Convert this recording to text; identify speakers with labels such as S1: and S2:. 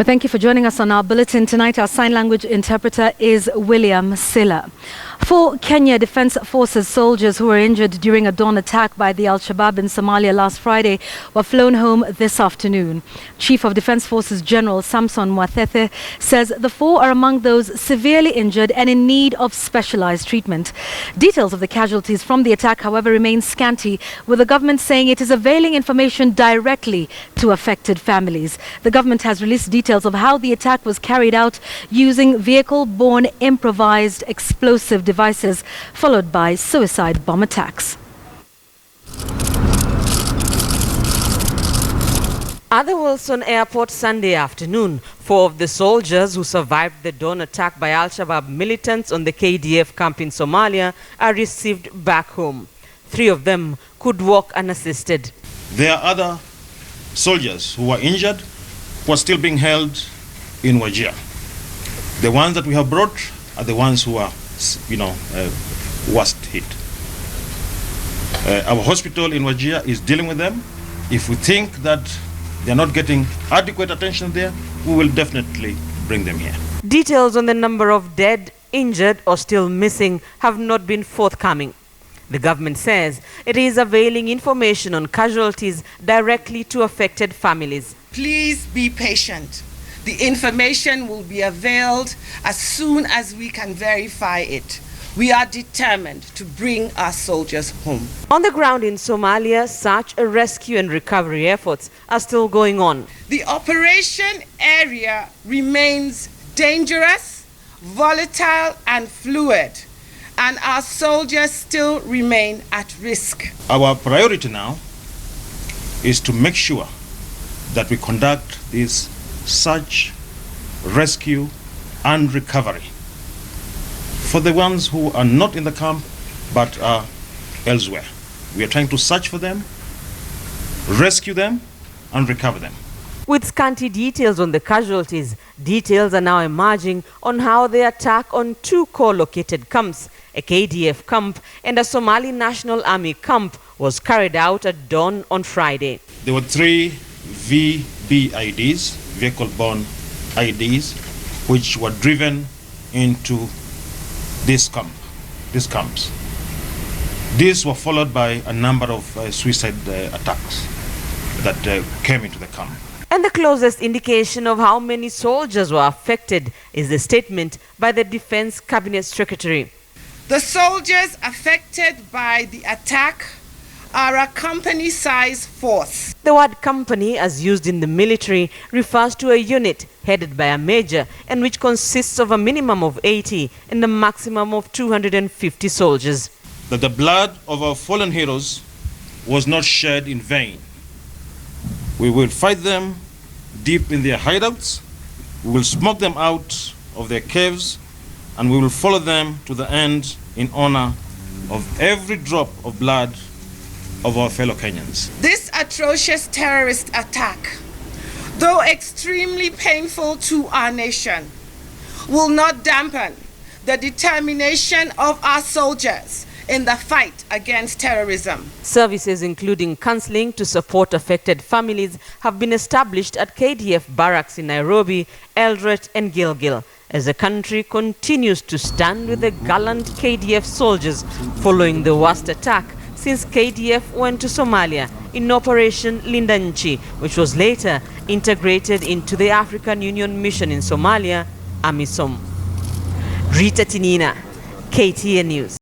S1: Well, thank you for joining us on our bulletin tonight. Our sign language interpreter is William Silla. 4 Kenya Defence Forces soldiers who were injured during a dawn attack by the Alshabab in Somalia last Friday were flown home this afternoon. Chief of Defence Forces General Samson Mwathethe says the 4 are among those severely injured and in need of specialised treatment. Details of the casualties from the attack, however, remain scanty, with the government saying it is availing information directly to affected families. The government has released details of how the attack was carried out using vehicle-borne improvised explosive devices, followed by suicide bomb attacks.
S2: At the Wilson Airport Sunday afternoon, 4 of the soldiers who survived the dawn attack by Alshabab militants on the KDF camp in Somalia are received back home. 3 of them could walk unassisted.
S3: There are other soldiers who were injured who are still being held in Wajir. The ones that we have brought are the ones who are, worst hit. Our hospital in Wajir is dealing with them. If we think that they're not getting adequate attention there, we will definitely bring them here.
S2: Details on the number of dead, injured or still missing have not been forthcoming. The government says it is availing information on casualties directly to affected families.
S4: Please be patient. The information will be availed as soon as we can verify it. We are determined to bring our soldiers home.
S2: On the ground in Somalia, search, rescue and recovery efforts are still going on.
S4: The operation area remains dangerous, volatile and fluid, and our soldiers still remain at risk.
S3: Our priority now is to make sure that we conduct this search, rescue and recovery for the ones who are not in the camp but are elsewhere. We are trying to search for them, rescue them and recover them.
S2: With scanty details on the casualties, details are now emerging on how the attack on 2 co-located camps, a KDF camp and a Somali National Army camp, was carried out at dawn on Friday.
S3: There were 3 VBIDs, vehicle-borne IDs, which were driven into these camps. These were followed by a number of suicide attacks that came into the camp.
S2: And the closest indication of how many soldiers were affected is the statement by the Defense Cabinet Secretary.
S4: The soldiers affected by the attack are a company-sized force.
S2: The word company, as used in the military, refers to a unit headed by a major and which consists of a minimum of 80 and a maximum of 250 soldiers.
S3: That the blood of our fallen heroes was not shed in vain. We will fight them deep in their hideouts, we will smoke them out of their caves, and we will follow them to the end in honor of every drop of blood of our fellow Kenyans.
S4: This atrocious terrorist attack, though extremely painful to our nation, will not dampen the determination of our soldiers in the fight against terrorism.
S2: Services including counseling to support affected families have been established at KDF barracks in Nairobi, Eldoret and Gilgil, as the country continues to stand with the gallant KDF soldiers following the worst attack since KDF went to Somalia in Operation Lindanchi, which was later integrated into the African Union mission in Somalia, AMISOM. Rita Tinina, KTN News.